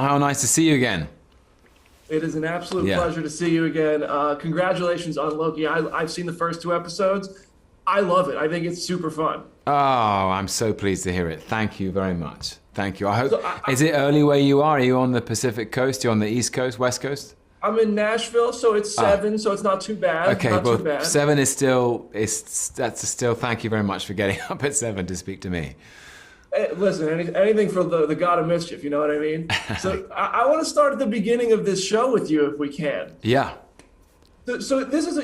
how nice to see you again. It is an absolute pleasure to see you again. Congratulations on Loki. I've seen the first 2 episodes. I love it. I think it's super fun. Oh, I'm so pleased to hear it. Thank you very much. Thank you. I hope. Is it early where you are? Are you on the Pacific Coast? You're on the East Coast, West Coast? I'm in Nashville, so it's 7, so it's not too bad. Okay, not well, too bad. 7 is still. That's still. Thank you very much for getting up at 7 to speak to me. Hey, listen, anything for the God of Mischief, you know what I mean? So I want to start at the beginning of this show with you, if we can. Yeah. So this is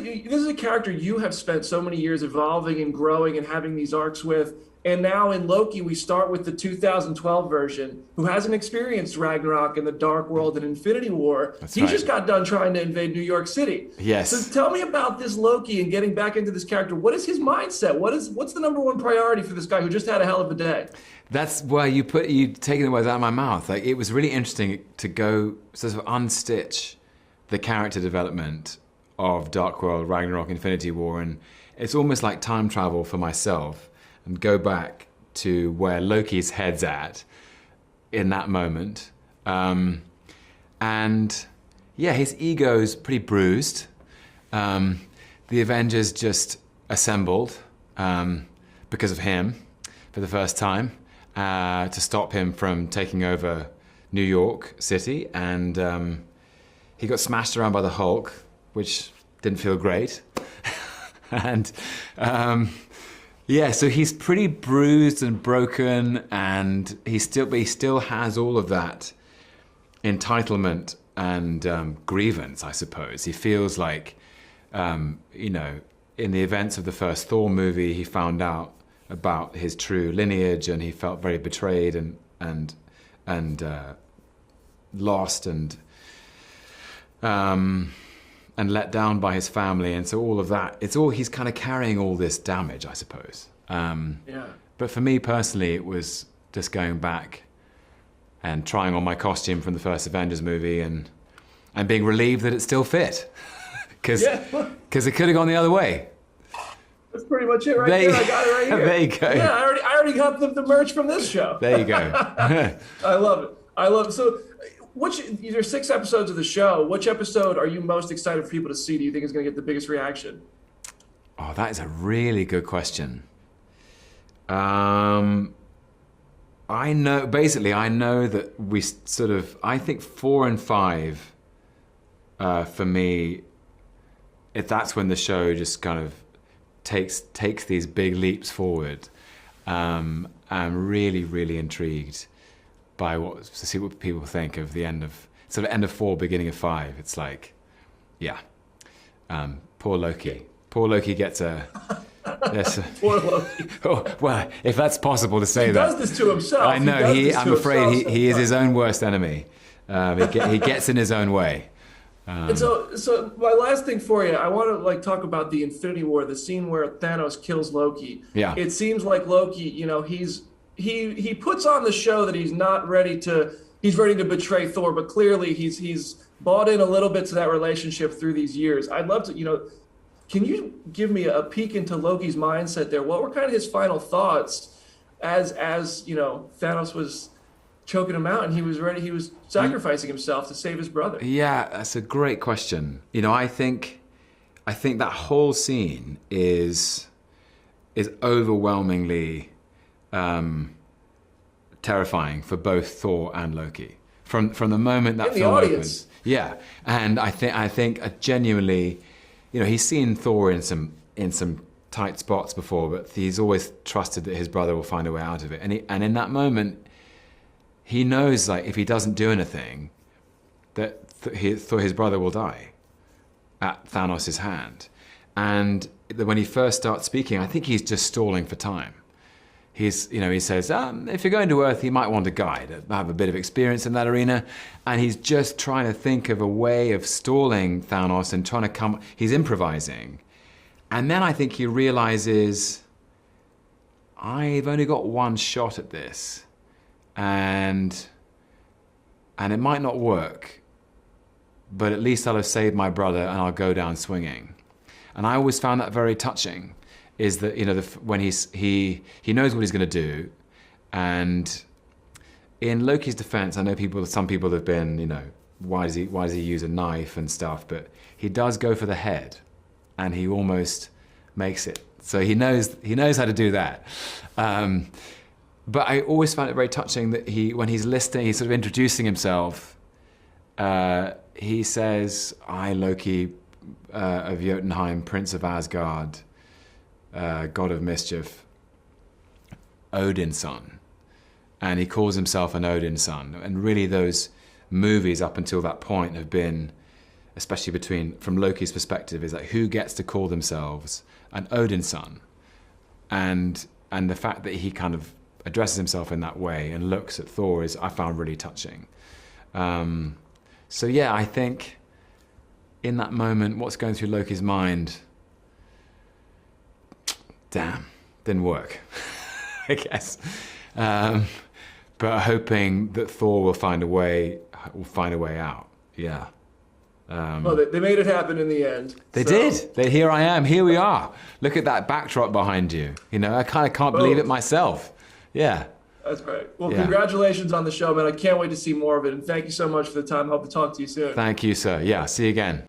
a character you have spent so many years evolving and growing and having these arcs with. And now in Loki, we start with the 2012 version, who hasn't experienced Ragnarok and the Dark World and Infinity War. He just got done trying to invade New York City. Yes. So tell me about this Loki and getting back into this character. What is his mindset? What's the number one priority for this guy who just had a hell of a day? That's why you taking the words out of my mouth. Like, it was really interesting to go sort of unstitch the character development of Dark World, Ragnarok, Infinity War, and it's almost like time travel for myself and go back to where Loki's head's at in that moment. And yeah, his ego's pretty bruised. The Avengers just assembled because of him for the first time to stop him from taking over New York City, and he got smashed around by the Hulk, which didn't feel great. And yeah, so he's pretty bruised and broken, and he still has all of that entitlement and grievance, I suppose. He feels like, you know, in the events of the first Thor movie, he found out about his true lineage, and he felt very betrayed and lost and let down by his family, and so all of that. He's kind of carrying all this damage, I suppose. Yeah. But for me personally, it was just going back and trying on my costume from the first Avengers movie and being relieved that it still fit, because it could have gone the other way. That's pretty much it right there. I got it right here. There you go. Yeah, I already got the merch from this show. There you go. I love it. So, there's 6 episodes of the show. Which episode are you most excited for people to see? Do you think is going to get the biggest reaction? Oh, that is a really good question. I know that I think 4 and 5, for me, that's when the show just kind of takes these big leaps forward. I'm really, really intrigued by to see what people think of the end of 4, beginning of 5. It's like, yeah, poor Loki. Poor Loki gets a. Poor Loki. Oh, well, if that's possible to say he that. He does this to himself. I know. I'm afraid he is his own worst enemy. He gets in his own way. And so my last thing for you, I want to talk about the Infinity War, the scene where Thanos kills Loki. Yeah. It seems like Loki, you know, he puts on the show that he's ready to betray Thor, but clearly he's bought in a little bit to that relationship through these years. I'd love to, you know, can you give me a peek into Loki's mindset there? What were kind of his final thoughts as you know, Thanos was choking him out and he was sacrificing himself to save his brother? Yeah, that's a great question. You know, I think that whole scene is overwhelmingly terrifying for both Thor and Loki. From the moment that film opens. Yeah. And I think genuinely, you know, he's seen Thor in some tight spots before, but he's always trusted that his brother will find a way out of it. And in that moment, he knows, like, if he doesn't do anything, that his brother will die at Thanos' hand. And when he first starts speaking, I think he's just stalling for time. He says, if you're going to Earth, you might want a guide, have a bit of experience in that arena. And he's just trying to think of a way of stalling Thanos and he's improvising. And then I think he realizes, I've only got one shot at this. And it might not work, but at least I'll have saved my brother and I'll go down swinging. And I always found that very touching, is that, you know, when he knows what he's going to do, and in Loki's defense, I know some people have been, why does he use a knife and stuff? But he does go for the head, and he almost makes it. So he knows how to do that. But I always found it very touching that when he's listening, he's sort of introducing himself. He says, "I, Loki of Jotunheim, Prince of Asgard, God of Mischief, Odin's son." And he calls himself an Odin's son. And really those movies up until that point have been, especially from Loki's perspective, is like who gets to call themselves an Odin's son? And the fact that he kind of addresses himself in that way and looks at Thor I found really touching. So yeah, I think in that moment, what's going through Loki's mind, damn, didn't work, I guess. But hoping that Thor will find a way out. Yeah. Well, they made it happen in the end. They did. Here I am. Here we are. Look at that backdrop behind you. I kind of can't believe it myself. Yeah. That's great. Well, congratulations on the show, man. I can't wait to see more of it. And thank you so much for the time. Hope to talk to you soon. Thank you, sir. Yeah. See you again.